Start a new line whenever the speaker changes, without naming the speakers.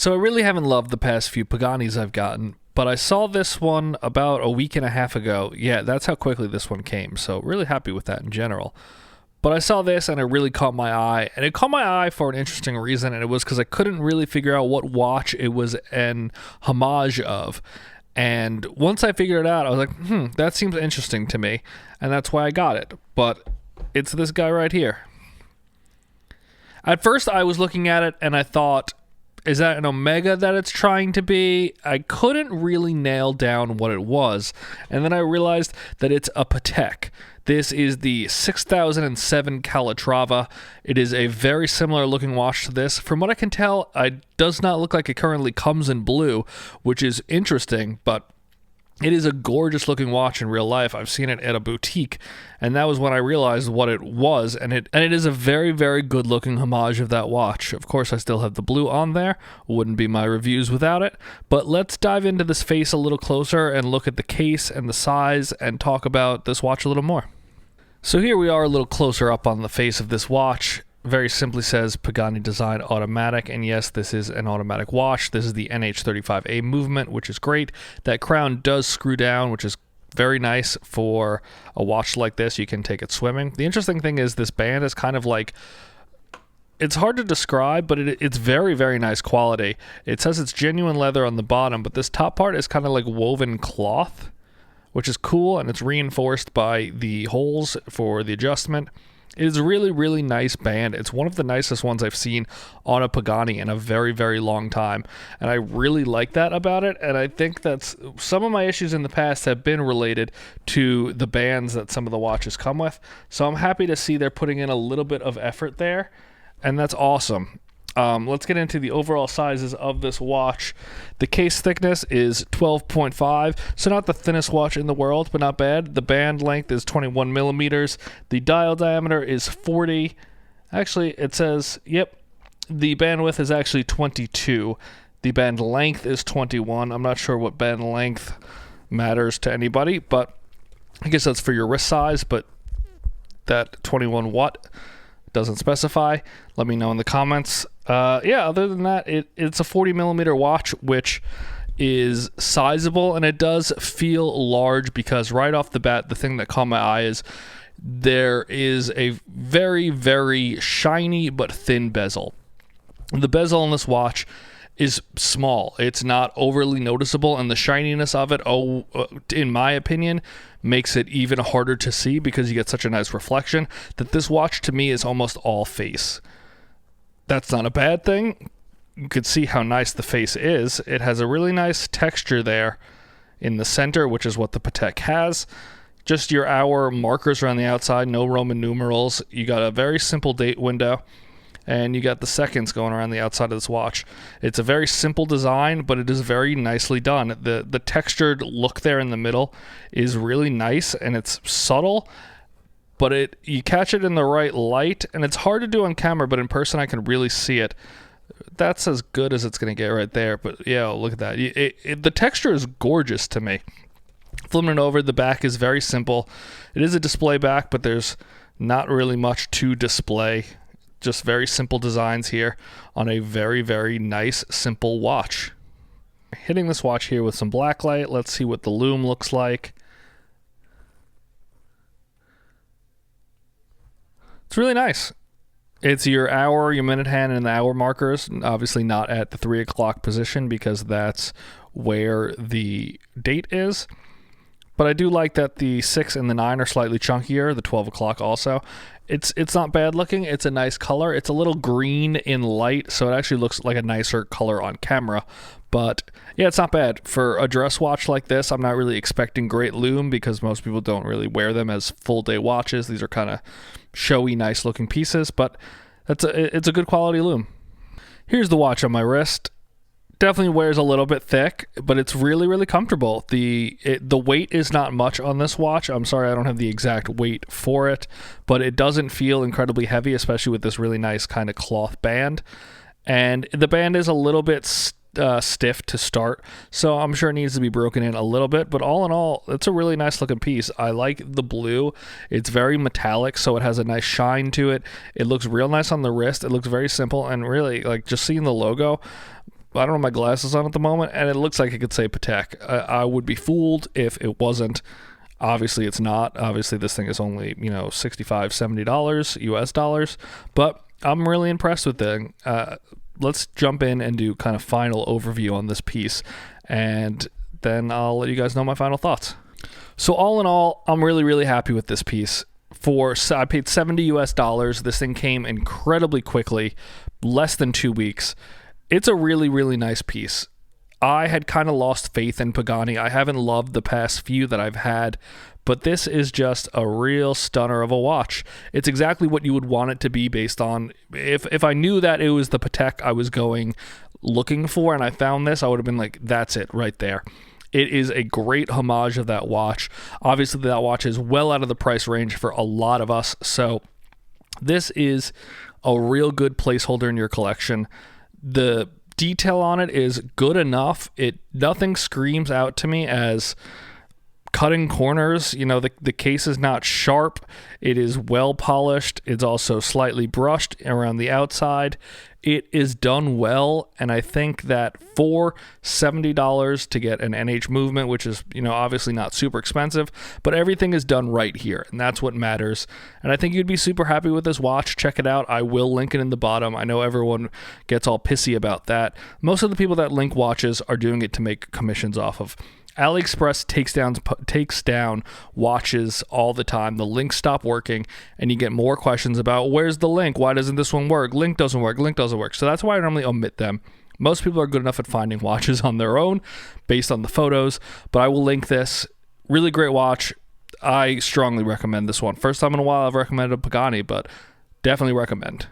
So I really haven't loved the past few Paganis I've gotten, but I saw this one about a week and a half ago. Yeah, that's how quickly this one came, so really happy with that in general. But I saw this and it really caught my eye, and it caught my eye for an interesting reason, and it was because I couldn't really figure out what watch it was an homage of. And once I figured it out, I was like, that seems interesting to me, and that's why I got it. But it's this guy right here. At first, I was looking at it and I thought, is that an Omega that it's trying to be? I couldn't really nail down what it was, and then I realized that it's a Patek. This is the 6007 Calatrava. It is a very similar looking watch to this. From what I can tell, it does not look like it currently comes in blue, which is interesting, but it is a gorgeous looking watch in real life. I've seen it at a boutique, and that was when I realized what it was, and it is a very, very good looking homage of that watch. Of course, I still have the blue on there. Wouldn't be my reviews without it. But let's dive into this face a little closer and look at the case and the size and talk about this watch a little more. So here we are a little closer up on the face of this watch. Very simply says Pagani Design Automatic, and yes, this is an automatic watch. This is the NH35A movement, which is great. That crown does screw down, which is very nice for a watch like this. You can take it swimming. The interesting thing is this band is kind of like, it's hard to describe, but it's very, very nice quality. It says it's genuine leather on the bottom, but this top part is kind of like woven cloth, which is cool, and it's reinforced by the holes for the adjustment. It is a really, really nice band. It's one of the nicest ones I've seen on a Pagani in a very, very long time, and I really like that about it, and I think that's some of my issues in the past have been related to the bands that some of the watches come with, so I'm happy to see they're putting in a little bit of effort there, and that's awesome. Let's get into the overall sizes of this watch. The case thickness is 12.5, so not the thinnest watch in the world, but not bad. The band length is 21 millimeters. The dial diameter is 40. Actually, it says, the band width is actually 22. The band length is 21. I'm not sure what band length matters to anybody, but I guess that's for your wrist size, but that 21 watt doesn't specify. Let me know in the comments. Other than that, it's a 40 millimeter watch, which is sizable, and it does feel large because right off the bat, the thing that caught my eye is there is a very, very shiny but thin bezel. The bezel on this watch is small. It's not overly noticeable, and the shininess of it, in my opinion, makes it even harder to see because you get such a nice reflection that this watch to me is almost all face. That's not a bad thing. You could see how nice the face is. It has a really nice texture there in the center, which is what the Patek has. Just your hour markers around the outside, no Roman numerals. You got a very simple date window, and you got the seconds going around the outside of this watch. It's a very simple design, but it is very nicely done. The textured look there in the middle is really nice, and it's subtle, but you catch it in the right light, and it's hard to do on camera, but in person I can really see it. That's as good as it's going to get right there, but yeah, look at that. The texture is gorgeous to me. Flipping it over, the back is very simple. It is a display back, but there's not really much to display. Just very simple designs here on a very, very nice, simple watch. Hitting this watch here with some black light. Let's see what the Lume looks like. It's really nice. It's your hour, your minute hand, and the hour markers. Obviously not at the 3 o'clock position because that's where the date is. But I do like that the 6 and the 9 are slightly chunkier, the 12 o'clock also. It's not bad looking. It's a nice color. It's a little green in light, so it actually looks like a nicer color on camera. But yeah, it's not bad. For a dress watch like this, I'm not really expecting great lume because most people don't really wear them as full day watches. These are kind of showy, nice looking pieces, but it's a good quality lume. Here's the watch on my wrist. Definitely wears a little bit thick, but it's really, really comfortable. The weight is not much on this watch. I'm sorry I don't have the exact weight for it, but it doesn't feel incredibly heavy, especially with this really nice kind of cloth band. And the band is a little bit stiff to start, so I'm sure it needs to be broken in a little bit, but all in all, it's a really nice looking piece. I like the blue. It's very metallic, so it has a nice shine to it. It looks real nice on the wrist. It looks very simple, and really, like, just seeing the logo, I don't have my glasses on at the moment, and it looks like it could say Patek. I would be fooled if it wasn't. Obviously, it's not. Obviously, this thing is only, $65, $70 US dollars, but I'm really impressed with it. Let's jump in and do kind of final overview on this piece, and then I'll let you guys know my final thoughts. So all in all, I'm really, really happy with this piece. I paid $70 US dollars. This thing came incredibly quickly, less than 2 weeks. It's a really, really nice piece. I had kind of lost faith in Pagani. I haven't loved the past few that I've had, but this is just a real stunner of a watch. It's exactly what you would want it to be based on, if I knew that it was the Patek I was looking for and I found this, I would have been like, that's it right there. It is a great homage of that watch. Obviously, that watch is well out of the price range for a lot of us, so this is a real good placeholder in your collection. The detail on it is good enough. Nothing screams out to me as cutting corners. The case is not sharp. It is well polished. It's also slightly brushed around the outside. It is done well, and I think that for $70 to get an NH movement, which is, obviously not super expensive, but everything is done right here, and that's what matters. And I think you'd be super happy with this watch. Check it out. I will link it in the bottom. I know everyone gets all pissy about that. Most of the people that link watches are doing it to make commissions off of. AliExpress takes down watches all the time. The links stop working, and you get more questions about, where's the link? Why doesn't this one work? Link doesn't work. So that's why I normally omit them. Most people are good enough at finding watches on their own based on the photos, but I will link this. Really great watch. I strongly recommend this one. First time in a while I've recommended a Pagani, but definitely recommend.